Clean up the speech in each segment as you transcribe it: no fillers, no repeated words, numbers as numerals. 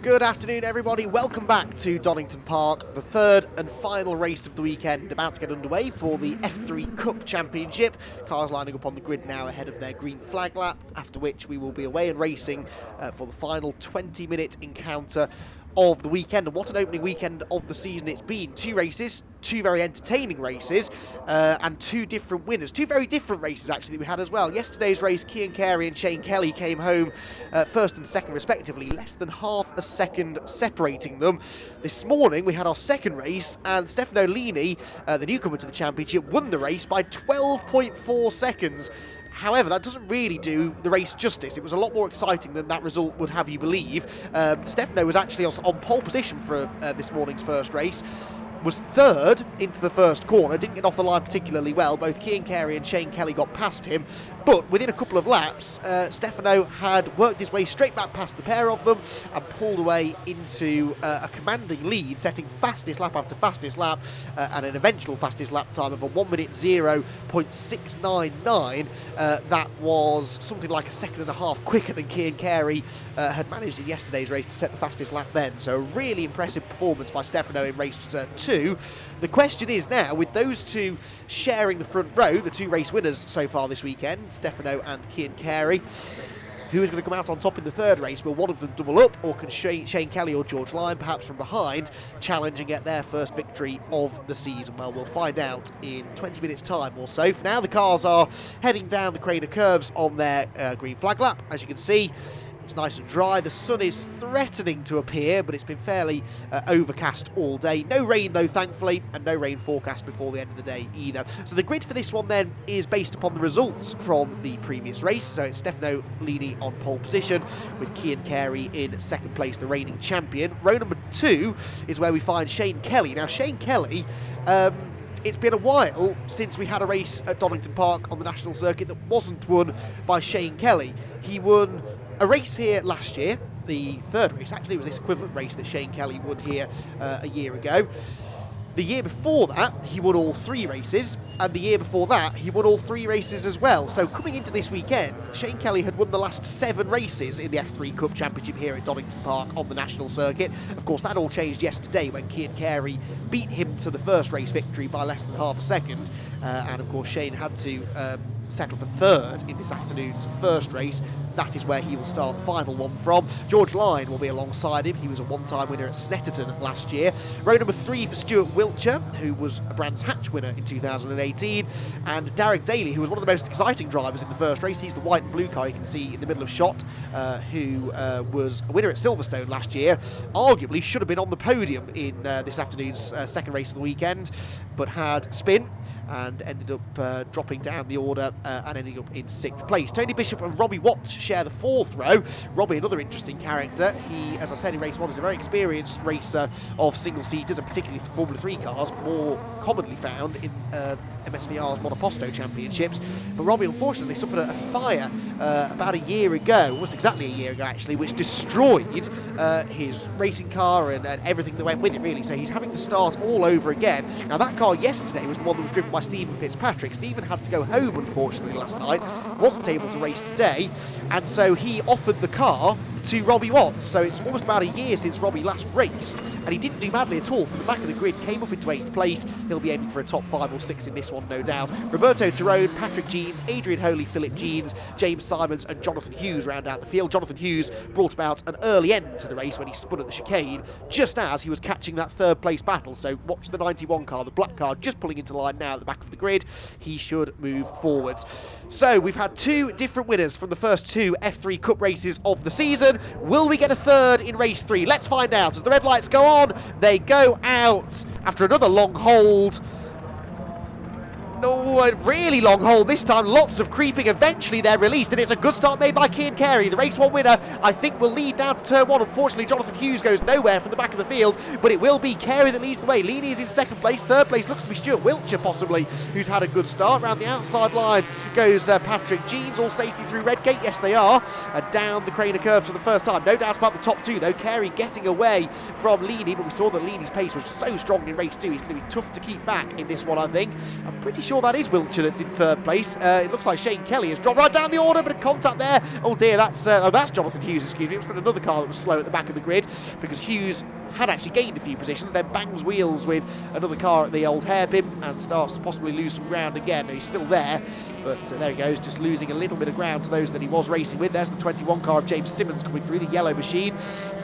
Good afternoon, everybody. Welcome back to Donington Park, the third and final race of the weekend, about to get underway for the F3 Cup Championship. Cars lining up on the grid now ahead of their green flag lap, after which we will be away and racing for the final 20-minute encounter of the weekend. And what an opening weekend of the season it's been. Two races, two very entertaining races, and two different winners. Two very different races, actually, that we had as well. Yesterday's race, Cian Carey and Cian Carey came home first and second, respectively, less than half a second separating them. This morning, we had our second race, and Stefano Lini, the newcomer to the championship, won the race by 12.4 seconds. However, that doesn't really do the race justice. It was a lot more exciting than that result would have you believe. Stefano was actually on pole position for this morning's first race, was third into the first corner, didn't get off the line particularly well. Both Cian Carey and Cian Carey got past him, but within a couple of laps, Stefano had worked his way straight back past the pair of them and pulled away into a commanding lead, setting fastest lap after fastest lap and an eventual fastest lap time of a 1 minute 0.699. That was something like a second and a half quicker than Cian Carey had managed in yesterday's race to set the fastest lap then. So a really impressive performance by Stefano in race 2. The question is now, with those two sharing the front row, the two race winners so far this weekend, Stefano and Cian Carey, who is going to come out on top in the third race? Will one of them double up, or can Cian Carey or George Lyon, perhaps from behind, challenge and get their first victory of the season? Well, we'll find out in 20 minutes' time or so. For now, the cars are heading down the Craner curves on their green flag lap. As you can see, it's nice and dry. The sun is threatening to appear, but it's been fairly overcast all day. No rain, though, thankfully, and no rain forecast before the end of the day either. So the grid for this one, then, is based upon the results from the previous race. So it's Stefano Lini on pole position, with Cian Carey in second place, the reigning champion. Row number 2 is where we find Cian Carey. Now, Cian Carey, it's been a while since we had a race at Donington Park on the national circuit that wasn't won by Cian Carey. He won a race here last year, the third race. Actually, it was this equivalent race that Cian Carey won here a year ago. The year before that, he won all 3 races, and the year before that, he won all 3 races as well. So coming into this weekend, Cian Carey had won the last 7 races in the F3 Cup Championship here at Donington Park on the national circuit. Of course, that all changed yesterday when Cian Carey beat him to the first race victory by less than half a second. And of course, Cian had to settle for third in this afternoon's first race. That is where he will start the final one from. George Lyon will be alongside him. He was a one-time winner at Snetterton last year. Row number 3 for Stuart Wiltshire, who was a Brands Hatch winner in 2018. And Derek Daly, who was one of the most exciting drivers in the first race. He's the white and blue car you can see in the middle of shot, who was a winner at Silverstone last year. Arguably should have been on the podium in this afternoon's second race of the weekend, but had spin and ended up dropping down the order and ending up in 6th place. Tony Bishop and Robbie Watts share the 4th row. Robbie, another interesting character. He, as I said in race 1, is a very experienced racer of single-seaters, and particularly Formula 3 cars, more commonly found in MSVR's Monoposto Championships. But Robbie, unfortunately, suffered a fire about a year ago, almost exactly a year ago, actually, which destroyed his racing car and everything that went with it, really. So he's having to start all over again. Now, that car yesterday was the one that was driven by Stephen Fitzpatrick. Stephen had to go home, unfortunately, last night. Wasn't able to race today, and so he offered the car to Robbie Watts. So it's almost about a year since Robbie last raced, and he didn't do badly at all. From the back of the grid, came up into 8th place. He'll be aiming for a top 5 or 6 in this one, no doubt. Roberto Tyrone, Patrick Jeans, Adrian Holy, Philip Jeans, James Simons and Jonathan Hughes round out the field. Jonathan Hughes brought about an early end to the race when he spun at the chicane, just as he was catching that 3rd place battle. So watch the 91 car, the black car, just pulling into line now at the back of the grid. He should move forwards. So we've had 2 different winners from the first 2 F3 Cup races of the season. Will we get a third in race 3? Let's find out. As the red lights go on, they go out after another long hold. Oh, a really long hold this time, lots of creeping. Eventually they're released, and it's a good start made by Cian Carey. The race 1 winner, I think, will lead down to turn 1. Unfortunately, Jonathan Hughes goes nowhere from the back of the field, but it will be Carey that leads the way. Lini is in 2nd place. 3rd place looks to be Stuart Wiltshire, possibly, who's had a good start. Round the outside line goes Patrick Jeans, all safely through Redgate. Yes, they are. Down the Craner curves for the first time. No doubt about the top 2, though. Carey getting away from Lini, but we saw that Lini's pace was so strong in race 2. He's going to be tough to keep back in this one, I think. I'm pretty sure sure that is Wiltshire that's in third place. It looks like Cian Carey has dropped right down the order, but a contact there. Oh dear, that's Jonathan Hughes, excuse me. It was another car that was slow at the back of the grid, because Hughes had actually gained a few positions, then bangs wheels with another car at the old hairpin and starts to possibly lose some ground again. He's still there, but there he goes, just losing a little bit of ground to those that he was racing with. There's the 21 car of James Simmons coming through, the yellow machine,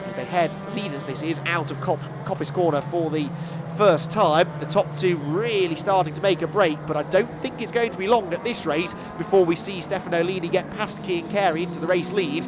as they head, leaders this is, out of Coppice Corner for the first time. The top two really starting to make a break, but I don't think it's going to be long at this rate before we see Stefano Lini get past Cian Carey into the race lead.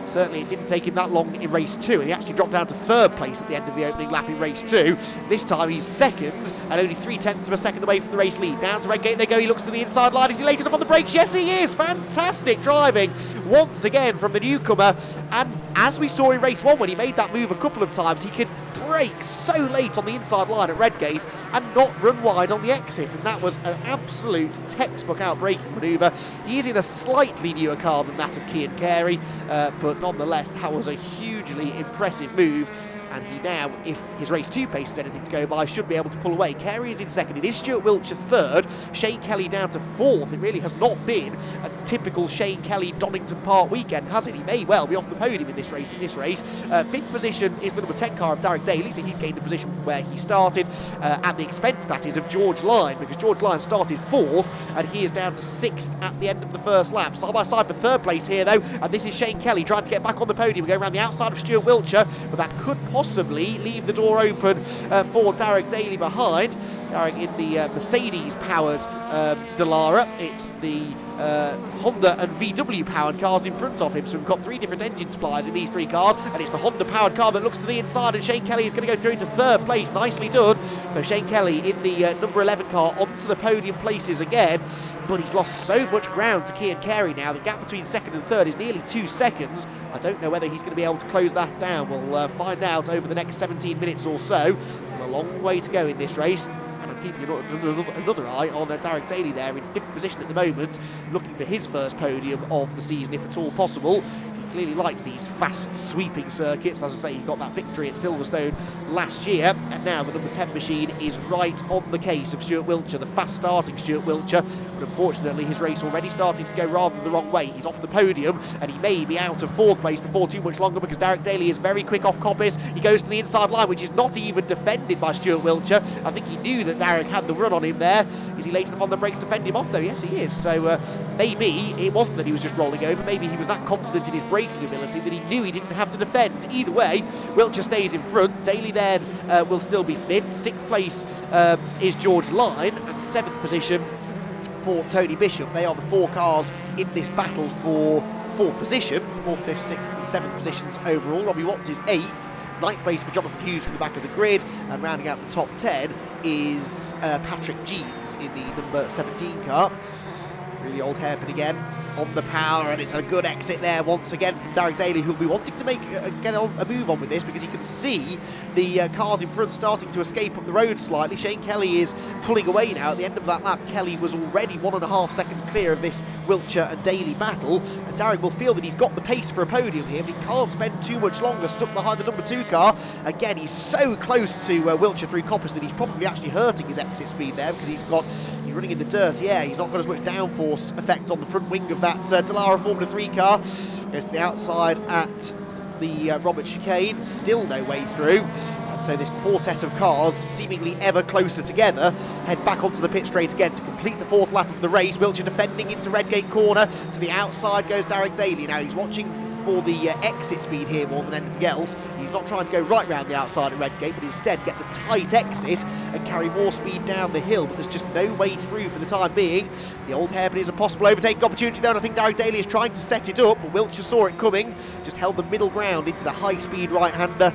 Certainly it didn't take him that long in race 2, and he actually dropped down to third place at the end of the opening lap in race 2. This time he's second and only 0.3 of a second away from the race lead. Down to Redgate they go, he looks to the inside line. Is he late enough on the brakes? Yes, he is! Fantastic driving once again from the newcomer, and as we saw in race 1 when he made that move a couple of times, he could brake so late on the inside line at Redgate and not run wide on the exit, and that was an absolute textbook out-braking manoeuvre. He is in a slightly newer car than that of Cian Carey, but nonetheless that was a hugely impressive move, and he now, if his race 2 pace is anything to go by, should be able to pull away. Carey is in second, it is Stuart Wiltshire third, Cian Carey down to fourth. It really has not been a typical Cian Carey Donington Park weekend, has it? He may well be off the podium in this race. Fifth position is the number 10 car of Derek Daly, so he's gained a position from where he started, at the expense, that is, of George Lyne, because George Lyne started fourth, and he is down to sixth at the end of the first lap. Side by side for third place here, though, and this is Cian Carey trying to get back on the podium, going around the outside of Stuart Wiltshire, but that could possibly leave the door open for Derek Daly behind. Derek in the Mercedes-powered Dallara. It's the Honda and VW powered cars in front of him, so we've got 3 different engine suppliers in these 3 cars, and it's the Honda powered car that looks to the inside, and Cian Carey is going to go through into third place. Nicely done. So Cian Carey in the number 11 car onto the podium places again, but he's lost so much ground to Cian Carey now. The gap between second and third is nearly 2 seconds. I don't know whether he's going to be able to close that down. We'll find out over the next 17 minutes or so. Still a long way to go in this race. And I'm keeping another eye on Derek Daly there in 5th position at the moment, looking for his first podium of the season, if at all possible. He clearly likes these fast sweeping circuits. As I say, he got that victory at Silverstone last year, and now the number 10 machine is right on the case of Stuart Wiltshire, the fast starting Stuart Wiltshire, but unfortunately his race already starting to go rather the wrong way. He's off the podium, and he may be out of 4th place before too much longer, because Derek Daly is very quick off Coppice. He goes to the inside line, which is not even defended by Stuart Wiltshire. I think he knew that Derek had the run on him there. Is he late enough on the brakes to fend him off though? Yes, he is. So maybe it wasn't that he was just rolling over, maybe he was that confident in his braking ability that he knew he didn't have to defend. Either way, Wiltshire stays in front. Daly then will still be 5th. 6th place is George Lyne, and 7th position for Tony Bishop. They are the 4 cars in this battle for 4th position. 4th, 5th, 6th and 7th positions overall. Robbie Watts is 8th. 9th place for Jonathan Hughes from the back of the grid, and rounding out the top 10 is Patrick Jeans in the number 17 car. Through the old hairpin again, on the power, and it's a good exit there once again from Derek Daly, who'll be wanting to make get a move on with this, because he can see the cars in front starting to escape up the road slightly. Cian Carey is pulling away now. At the end of that lap, Kelly was already 1.5 seconds clear of this Wiltshire and Daly battle, and Derek will feel that he's got the pace for a podium here, but he can't spend too much longer stuck behind the number 2 car. Again, he's so close to Wiltshire through Coppice that he's probably actually hurting his exit speed there, because he's running in the dirty air. He's not got as much downforce effect on the front wing of that Dallara Formula 3 car. Goes to the outside at the Robert chicane, still no way through. So this quartet of cars, seemingly ever closer together, head back onto the pit straight again to complete the 4th lap of the race. Wiltshire defending into Redgate corner. To the outside goes Derek Daly. Now he's watching for the exit speed here more than anything else. He's not trying to go right round the outside at Redgate, but instead get the tight exit and carry more speed down the hill, but there's just no way through for the time being. The old hairpin is a possible overtaking opportunity though, and I think Derek Daly is trying to set it up, but Wiltshire saw it coming, just held the middle ground into the high-speed right-hander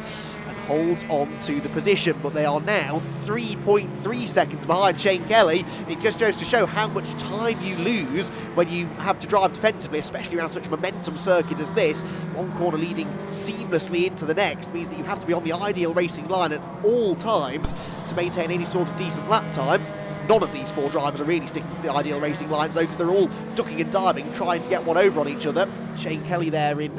and holds on to the position, but they are now 3.3 seconds behind Cian Carey. It just goes to show how much time you lose when you have to drive defensively, especially around such a momentum circuit as this. One corner leading seamlessly into the next means that you have to be on the ideal racing line at all times to maintain any sort of decent lap time. None of these 4 drivers are really sticking to the ideal racing lines though, because they're all ducking and diving, trying to get one over on each other. Cian Carey there in,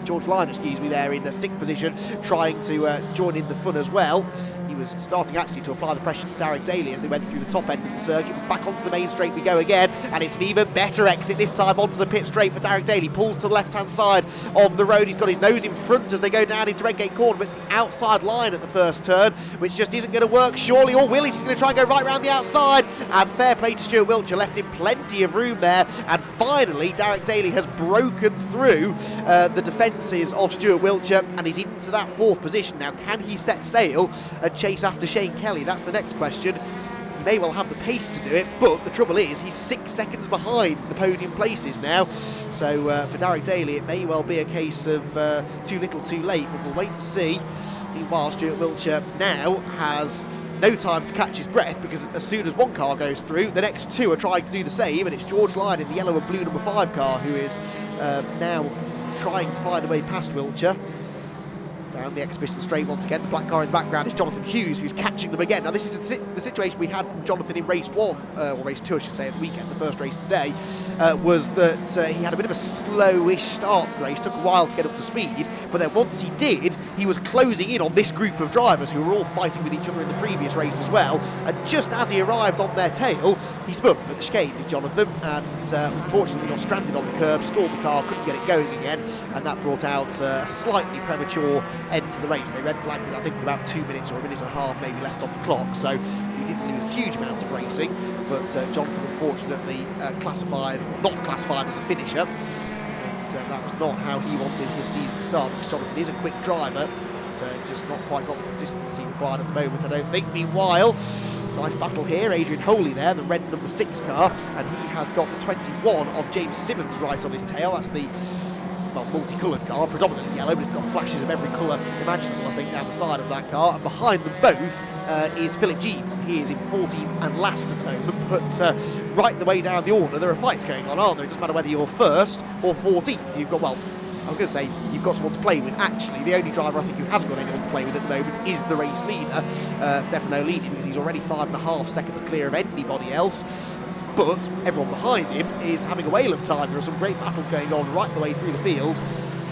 George Lyon, excuse me, there in the 6th position, trying to join in the fun as well. He was starting actually to apply the pressure to Derek Daly as they went through the top end of the circuit. Back onto the main straight we go again, and it's an even better exit this time onto the pit straight for Derek Daly. Pulls to the left-hand side of the road. He's got his nose in front as they go down into Redgate Corner, but it's the outside line at the first turn, which just isn't going to work, surely, or will it? He's going to try and go right round the outside, and fair play to Stuart Wiltshire, left him plenty of room there, and finally Derek Daly has broken through the defences of Stuart Wiltshire and is into that 4th position. Now, can he set sail and chase after Cian Carey? That's the next question. He may well have the pace to do it, but the trouble is he's 6 seconds behind the podium places now. So for Derek Daly, it may well be a case of too little too late, but we'll wait and see. Meanwhile, Stuart Wiltshire now has no time to catch his breath, because as soon as one car goes through, the next 2 are trying to do the same, and it's George Lyon in the yellow and blue number 5 car who is now trying to find a way past Wiltshire. Down the exhibition straight once again. The black car in the background is Jonathan Hughes, who's catching them again. Now, this is the situation we had from Jonathan in race 1, or race 2, I should say, at the weekend. The first race today was that he had a bit of a slowish start to the race. Took a while to get up to speed, but then once he did, he was closing in on this group of drivers who were all fighting with each other in the previous race as well. And just as he arrived on their tail, he spun at the chicane, did Jonathan, and unfortunately got stranded on the curb, stalled the car, couldn't get it going again, and that brought out a slightly premature end to the race. They red flagged it, I think, with about 2 minutes or a minute and a half maybe left on the clock, so he didn't lose a huge amount of racing, but Jonathan unfortunately not classified as a finisher. That was not how he wanted his season to start, because Jonathan is a quick driver, but just not quite got the consistency required at the moment, I don't think. Meanwhile, nice battle here. Adrian Holey there, the red number 6 car, and he has got the 21 of James Simmons right on his tail. That's the multicoloured car, predominantly yellow, but it's got flashes of every colour imaginable, I think, down the side of that car. And behind them both is Philip Jeans. He is in 14th and last at the moment, but right the way down the order, there are fights going on, aren't there? It doesn't matter whether you're 1st or 14th. You've got, well, I was going to say you've got someone to play with. Actually, the only driver I think who has got anyone to play with at the moment is the race leader, Stefano Lini, because he's already 5.5 seconds clear of anybody else. But everyone behind him is having a whale of time. There are some great battles going on right the way through the field,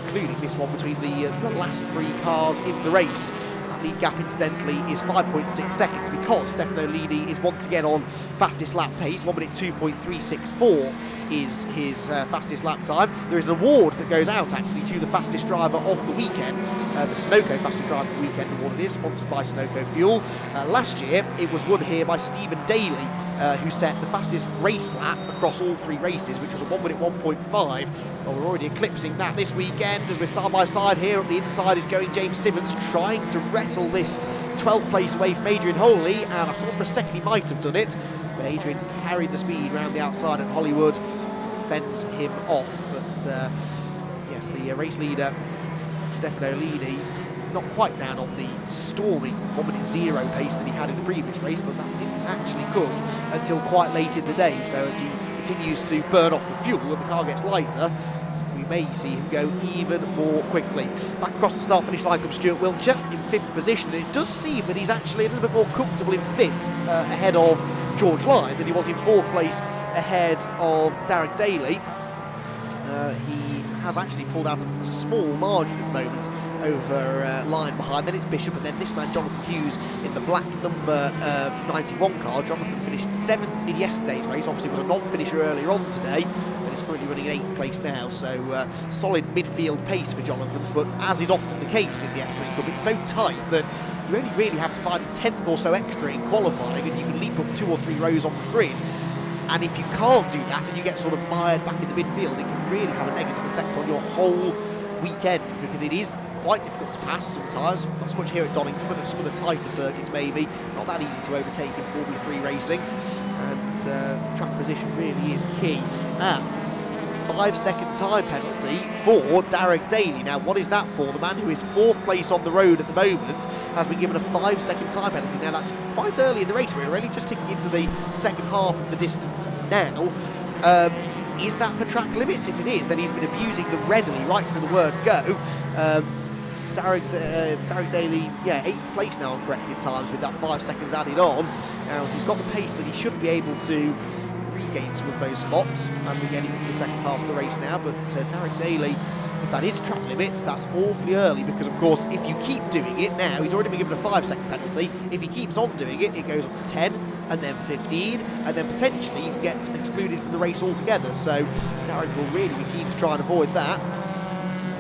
including this one between the last 3 cars in the race. That lead gap, incidentally, is 5.6 seconds, because Stefano Lini is once again on fastest lap pace. 1 minute 2.364 is his fastest lap time. There is an award that goes out actually to the fastest driver of the weekend, the Sunoco fastest driver of the weekend award. It is sponsored by Sunoco Fuel. Last year it was won here by Stephen Daly, who set the fastest race lap across all 3 races, which was a 1 minute 1.5. Well, we're already eclipsing that this weekend as we're side by side here. On the inside is going James Simmons, trying to wrestle this 12th place away from Adrian Holey, and I thought for a second he might have done it, but Adrian carried the speed round the outside at Hollywood, fends him off. But yes, the race leader Stefano Lini not quite down on the stormy 1 minute 0 pace that he had in the previous race, but that didn't actually come until quite late in the day. So as he continues to burn off the fuel and the car gets lighter, we may see him go even more quickly. Back across the start-finish line comes Stuart Wiltshire in 5th position, and it does seem that he's actually a little bit more comfortable in 5th ahead of George Lyon than he was in 4th place ahead of Derek Daly. He has actually pulled out a small margin at the moment over Lyon behind. Then it's Bishop, and then this man Jonathan Hughes in the black number 91 car. Jonathan finished 7th in yesterday's race, obviously was a non-finisher earlier on today, but he's currently running in 8th place now, so solid midfield pace for Jonathan. But as is often the case in the F3 Cup, it's so tight that you only really have to find a 10th or so extra in qualifying, and you can leap up 2 or 3 rows on the grid. And if you can't do that and you get sort of mired back in the midfield, it can really have a negative effect on your whole weekend, because it is quite difficult to pass sometimes, not so much here at Donington, but at some of the tighter circuits maybe. Not that easy to overtake in Formula 3 racing, and track position really is key. 5-second time penalty for Derek Daly. Now, what is that for? The man who is 4th place on the road at the moment has been given a 5-second time penalty. Now, that's quite early in the race. We're only just ticking into the second half of the distance now. Is that for track limits? If it is, then he's been abusing them readily right from the word go. Derek Daly, 8th place now on corrected times with that 5 seconds added on. Now, he's got the pace that he should be able to regain regain some of those spots as we get into the second half of the race now. But Derek Daly, if that is track limits, that's awfully early, because of course if you keep doing it now, he's already been given a 5-second penalty. If he keeps on doing it, it goes up to 10 and then 15, and then potentially you get excluded from the race altogether. So Derek will really be keen to try and avoid that.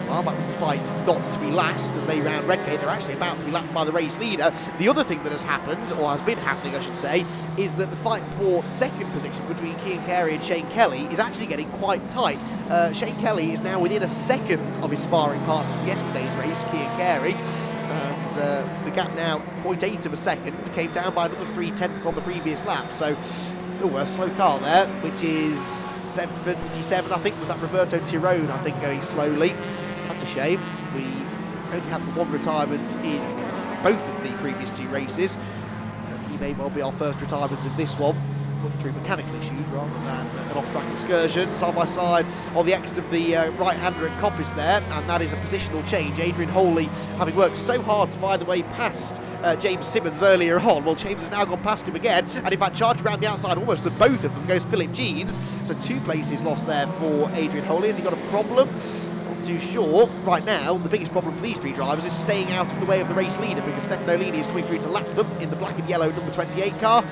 Well, back with the fight not to be last as they round Redgate. They're actually about to be lapped by the race leader. The other thing that has happened, or has been happening I should say, is that the fight for second position between Cian Carey and Cian Kelly is actually getting quite tight. Cian Kelly is now within a second of his sparring partner from yesterday's race, Cian Carey. And the gap now, 0.8 of a second, came down by another 0.3 on the previous lap. So, a slow car there, which is 77, I think. Was that Roberto Tirone, I think, going slowly? That's a shame. We only had the one retirement in both of the previous two races. He may well be our first retirement of this one, put through mechanical issues rather than an off-track excursion. Side by side on the exit of the right-hander at Coppice there, and that is a positional change. Adrian Holey, having worked so hard to find a way past James Simmons earlier on, well, James has now gone past him again, and in fact charged around the outside almost of both of them goes Philip Jeans. So 2 places lost there for Adrian Holey. Has he got a problem? Too sure. Right now, the biggest problem for these 3 drivers is staying out of the way of the race leader, because Stefano Lini is coming through to lap them in the black and yellow number 28 car.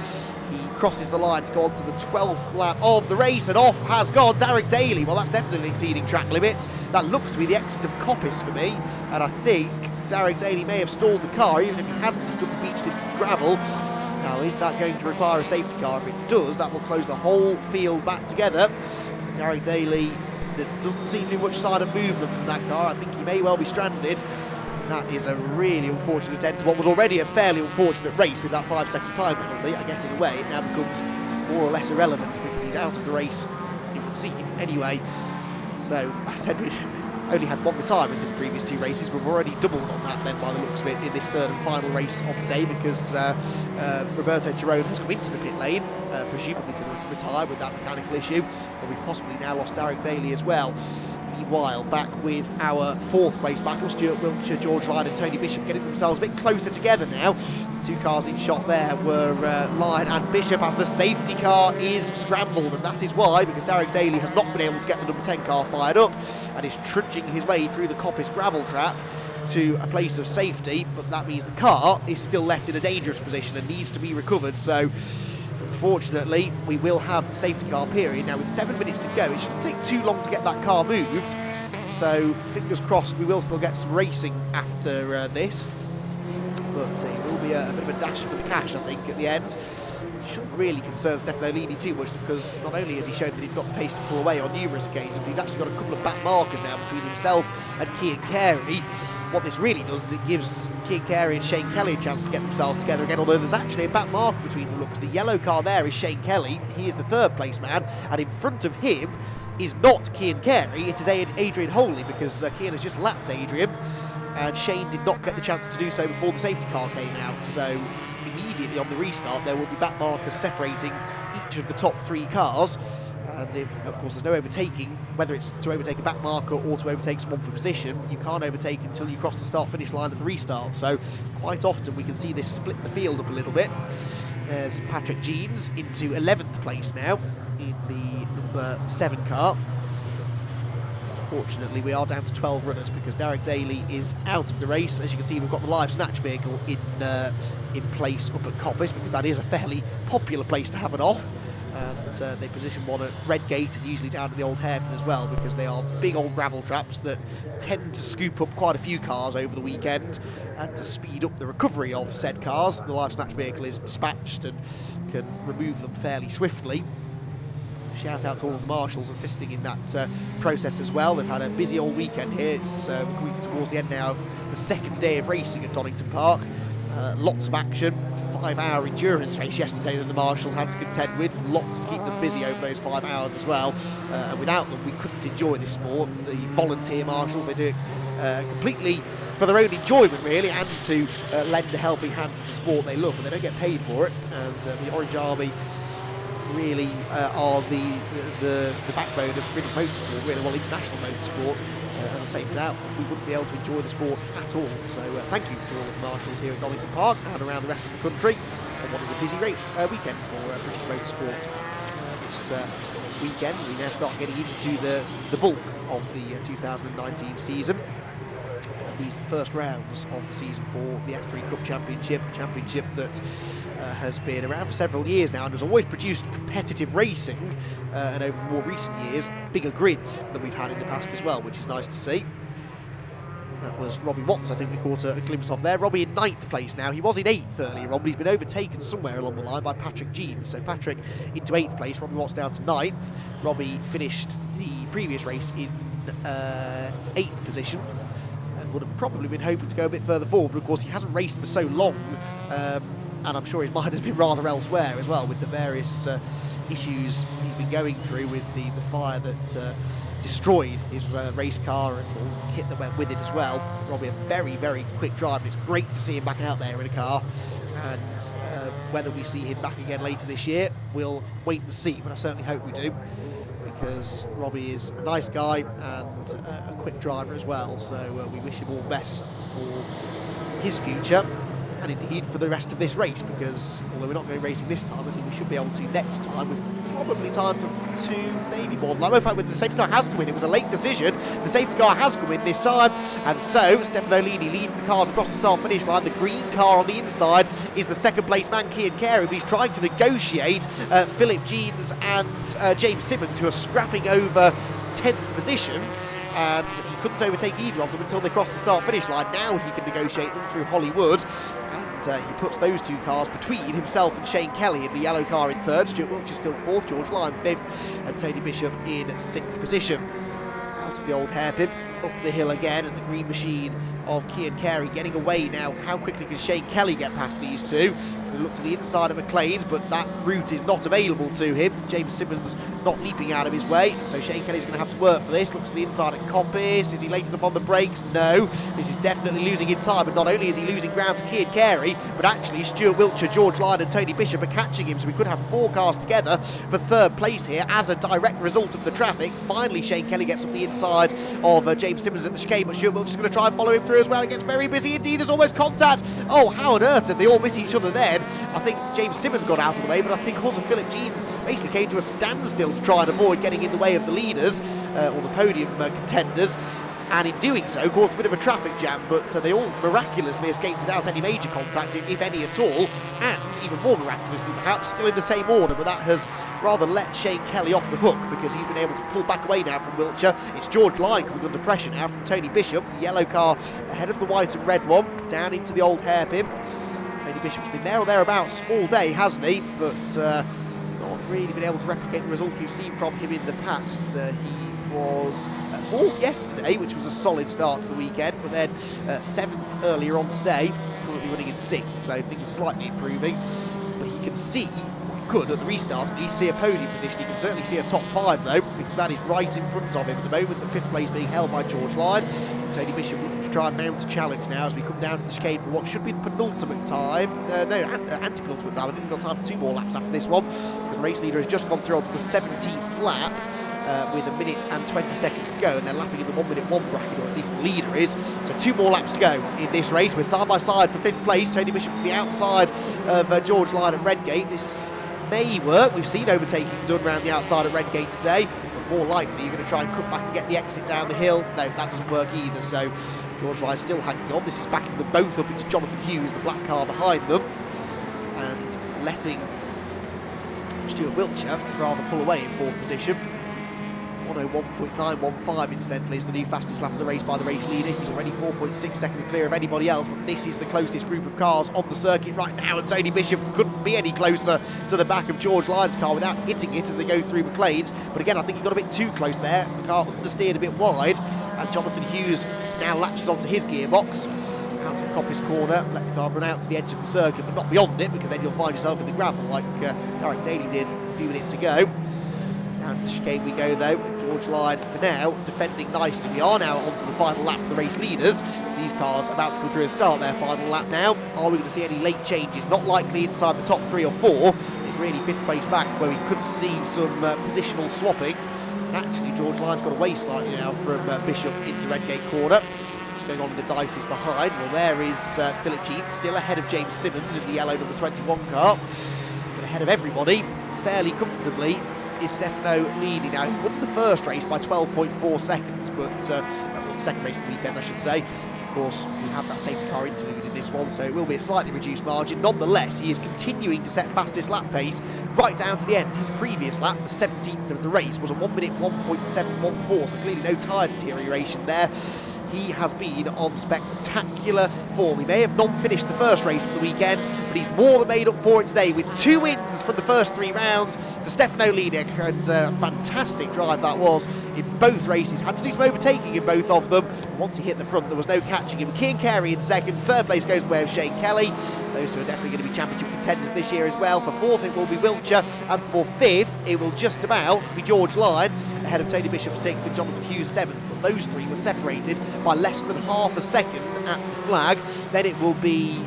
He crosses the line to go on to the 12th lap of the race, and off has gone Derek Daly. Well, that's definitely exceeding track limits. That looks to be the exit of Coppice for me, and I think Derek Daly may have stalled the car. Even if he hasn't, he could be beached in gravel. Now, is that going to require a safety car? If it does, that will close the whole field back together. Derek Daly, there doesn't seem to be much sign of movement from that car. I think he may well be stranded. That is a really unfortunate end to what was already a fairly unfortunate race with that 5-second time penalty. I guess in a way it now becomes more or less irrelevant because he's out of the race, it would seem, anyway. So, I said we'd only had one retirement in the previous 2 races. We've already doubled on that then by the looks of it in this third and final race of the day, because Roberto Tirone has come into the pit lane, presumably to retire with that mechanical issue, but we've possibly now lost Derek Daly as well. Meanwhile, back with our 4th place battle, Stuart Wiltshire, George Lyon and Tony Bishop getting themselves a bit closer together now. 2 cars in shot there were Lyon and Bishop, as the safety car is scrambled, and that is why, because Derek Daly has not been able to get the number 10 car fired up and is trudging his way through the Coppice gravel trap to a place of safety, but that means the car is still left in a dangerous position and needs to be recovered. So unfortunately, we will have a safety car period. Now, with 7 minutes to go, it shouldn't take too long to get that car moved. So, fingers crossed, we will still get some racing after this. But it will be a bit of a dash for the cash, I think, at the end. Shouldn't really concern Stefano Lini too much, because not only has he shown that he's got the pace to pull away on numerous occasions, but he's actually got a couple of back markers now between himself and Cian Carey. What this really does is it gives Cian Carey and Cian Kelly a chance to get themselves together again, although there's actually a back marker between the looks. The yellow car there is Cian Kelly, he is the 3rd place man, and in front of him is not Cian Carey, it is Adrian Holey, because Cian has just lapped Adrian, and Shane did not get the chance to do so before the safety car came out. So immediately on the restart there will be back markers separating each of the top 3 cars. And of course there's no overtaking, whether it's to overtake a back marker or to overtake someone for position. You can't overtake until you cross the start-finish line at the restart. So quite often we can see this split the field up a little bit. There's Patrick Jeans into 11th place now in the number 7 car. Fortunately, we are down to 12 runners because Derek Daly is out of the race. As you can see, we've got the live snatch vehicle in place up at Coppice, because that is a fairly popular place to have it off. And they position one at Redgate and usually down at the old hairpin as well, because they are big old gravel traps that tend to scoop up quite a few cars over the weekend. And to speed up the recovery of said cars, the live snatch vehicle is dispatched and can remove them fairly swiftly. Shout out to all of the marshals assisting in that process as well. They've had a busy old weekend here. It's coming towards the end now of the 2nd day of racing at Donington Park. Lots of action. 5-hour endurance race yesterday that the marshals had to contend with. Lots to keep them busy over those 5 hours as well. And without them, we couldn't enjoy this sport. The volunteer marshals, they do it completely for their own enjoyment, really, and to lend a helping hand to the sport they love, but they don't get paid for it. And the Orange Army really are the backbone of British motorsport, really, well, international motorsport. As I say, without them, we wouldn't be able to enjoy the sport at all. So thank you to all of the marshals here at Donington Park and around the rest of the country on what is a busy weekend for British motorsport. this weekend. We now start getting into the bulk of the 2019 season. And these are the first rounds of the season for the F3 Cup Championship, a championship that has been around for several years now and has always produced competitive racing, and over more recent years, bigger grids than we've had in the past as well, which is nice to see. That was Robbie Watts, I think we caught a glimpse of there. Robbie in 9th place now. He was in 8th earlier on, but he's been overtaken somewhere along the line by Patrick Jeans. So Patrick into 8th place, Robbie Watts down to 9th. Robbie finished the previous race in 8th position and would have probably been hoping to go a bit further forward, but of course he hasn't raced for so long, and I'm sure his mind has been rather elsewhere as well with the various issues he's been going through with the fire that destroyed his race car and all the kit that went with it as well. Robbie, a very, very quick driver. It's great to see him back out there in a car, and whether we see him back again later this year, we'll wait and see, but I certainly hope we do, because Robbie is a nice guy and a quick driver as well, so we wish him all the best for his future and indeed for the rest of this race, because although we're not going racing this time, I think we should be able to next time, with probably time for 2, maybe more than that. In fact, when the safety car has come in, it was a late decision. The safety car has come in this time, and so Stefano Lini leads the cars across the start-finish line. The green car on the inside is the second-place man, Cian Carey, but he's trying to negotiate Philip Jeans and James Simmons, who are scrapping over 10th position, and he couldn't overtake either of them until they crossed the start-finish line. Now he can negotiate them through Hollywood, and he puts those two cars between himself and Cian Carey in the yellow car in 3rd, Stuart Wiltshire still 4th, George Lyon 5th, and Tony Bishop in 6th position. Out of the old hairpin, up the hill again, and the green machine of Cian Carey getting away now. How quickly can Cian Carey get past these two? We look to the inside of McLean's, but that route is not available to him. James Simmons not leaping out of his way, so Cian Carey's going to have to work for this. Looks to the inside at Compass. Is he late enough on the brakes? No. This is definitely losing in time, and not only is he losing ground to Cian Carey, but actually Stuart Wiltshire, George Lyon and Tony Bishop are catching him, so we could have 4 cars together for 3rd place here as a direct result of the traffic. Finally, Cian Carey gets up the inside of James Simmons at the chicane, but Stuart Wiltshire's going to try and follow him through as well. It gets very busy indeed. There's almost contact. Oh, how on earth did they all miss each other then? I think James Simmons got out of the way, but I think also Philip Jeans basically came to a standstill to try and avoid getting in the way of the leaders, or the podium contenders, and in doing so caused a bit of a traffic jam, but they all miraculously escaped without any major contact, if any at all, and even more miraculously perhaps, still in the same order, but that has rather let Cian Carey off the hook, because he's been able to pull back away now from Wiltshire. It's George Lyon coming under pressure now from Tony Bishop, the yellow car ahead of the white and red one, down into the old hairpin. Tony Bishop's been there or thereabouts all day, hasn't he? But not really been able to replicate the result we've seen from him in the past. He was 4th yesterday, which was a solid start to the weekend, but then 7th earlier on today, currently running in 6th, so things are slightly improving. But he can see, could at the restart at least see a podium position. You can certainly see a top 5 though, because that is right in front of him at the moment. The 5th place being held by George Lyon. Tony Bishop looking to try and mount a challenge now as we come down to the chicane for what should be the penultimate time. Anti-penultimate time. I think we've got time for 2 more laps after this one, because the race leader has just gone through onto the 17th lap. With 1 minute and 20 seconds to go, and they're lapping in the 1 minute 1 bracket, or at least the leader is. So 2 more laps to go in this race. We're side by side for 5th place. Tony Bishop to the outside of George Lyon at Redgate. This may work. We've seen overtaking done around the outside of Redgate today, but more likely you're going to try and cut back and get the exit down the hill. No, that doesn't work either. So George Lyon still hanging on. This is backing them both up into Jonathan Hughes, the black car behind them, and letting Stuart Wiltshire rather pull away in 4th position. 101.915 incidentally is the new fastest lap of the race by the race leader. He's already 4.6 seconds clear of anybody else, but this is the closest group of cars on the circuit right now, and Tony Bishop couldn't be any closer to the back of George Lyon's car without hitting it as they go through McLean's. But again, I think he got a bit too close there. The car understeered a bit wide, and Jonathan Hughes now latches onto his gearbox. Out of the Coppice corner, let the car run out to the edge of the circuit, but not beyond it, because then you'll find yourself in the gravel like Derek Daly did a few minutes ago. Down the chicane we go though. George Lyon for now defending nicely. We are now onto the final lap for the race leaders. These cars about to come through and start their final lap now. Are we going to see any late changes? Not likely inside the top 3 or 4. It's really 5th place back where we could see some positional swapping. And actually George Lyon's got away slightly now from Bishop into Redgate corner. What's going on in the dice is behind. Well, there is Philip Jeans still ahead of James Simmons in the yellow number 21 car. But ahead of everybody fairly comfortably is Stefano leading now. He won the first race by 12.4 seconds, but the second race of the weekend, I should say. Of course, we have that safety car interlude in this one, so it will be a slightly reduced margin. Nonetheless, he is continuing to set fastest lap pace right down to the end. His previous lap, the 17th of the race, was a 1 minute 1.714, so clearly no tyre deterioration there. He has been on spectacular form. He may have non-finished the first race of the weekend, but he's more than made up for it today with 2 wins from the first 3 rounds for Stefano Linek, and a fantastic drive that was in both races. Had to do some overtaking in both of them. Once he hit the front, there was no catching him. Cian Carey in second. Third place goes the way of Cian Carey. Those two are definitely going to be championship contenders this year as well. For fourth, it will be Wiltshire, and for fifth, it will just about be George Lyon, ahead of Tony Bishop sixth and Jonathan Hughes seventh. But those three were separated by less than half a second at the flag. Then it will be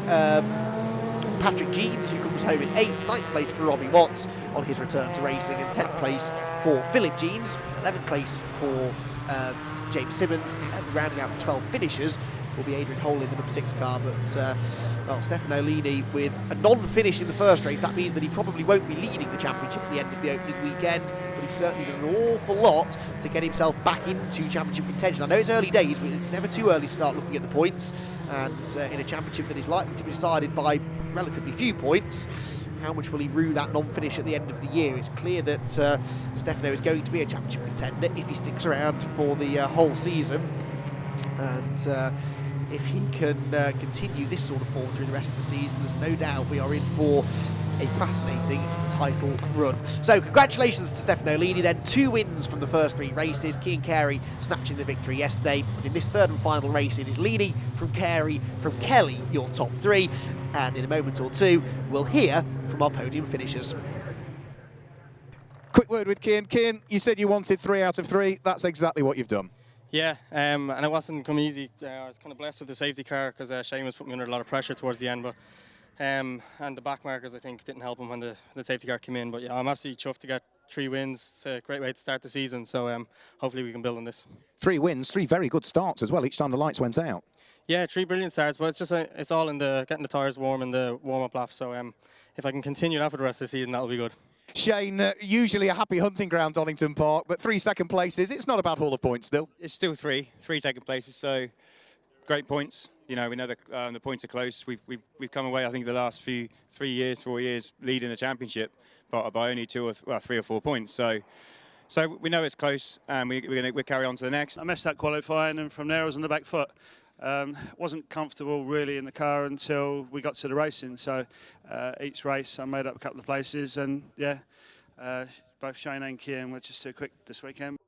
Patrick Jeans, who comes home in 8th, 9th place for Robbie Watts on his return to racing, and 10th place for Philip Jeans, 11th place for James Simmons, and rounding out the 12 finishers will be Adrian Hole in the number 6 car. But well, Stefano Lini with a non-finish in the first race, that means that he probably won't be leading the championship at the end of the opening weekend, but he's certainly done an awful lot to get himself back into championship contention. I know it's early days, but it's never too early to start looking at the points, and in a championship that is likely to be decided by relatively few points, how much will he rue that non-finish at the end of the year? It's clear that Stefano is going to be a championship contender if he sticks around for the whole season, and if he can continue this sort of form through the rest of the season, there's no doubt we are in for a fascinating title run. So congratulations to Stefano Lini then. 2 wins from the first 3 races. Cian Carey snatching the victory yesterday. But in this third and final race, it is Lini from Carey from Kelly, your top 3. And in a moment or two, we'll hear from our podium finishers. Quick word with Cian. Cian, you said you wanted 3 out of 3. That's exactly what you've done. Yeah, and it wasn't come easy. I was kind of blessed with the safety car because Shane was putting me under a lot of pressure towards the end, but and the back markers I think didn't help him when the safety car came in. But yeah, I'm absolutely chuffed to get 3 wins. It's a great way to start the season, so hopefully we can build on this. 3 wins, 3 very good starts as well each time the lights went out. Yeah, 3 brilliant starts, but it's just it's all in the getting the tyres warm in the warm-up lap. So if I can continue that for the rest of the season, that'll be good. Shane, usually a happy hunting ground, Donington Park, but 3 second places, it's not a bad haul of points still. It's still 3 second places, so great points. You know, we know the points are close. We've come away, I think, the last 4 years leading the championship, but by only 3 or 4 points. So we know it's close, and we'll carry on to the next. I messed up qualifying, and from there I was on the back foot. Wasn't comfortable really in the car until we got to the racing. So each race I made up a couple of places, and yeah, both Shane and Cian were just too quick this weekend.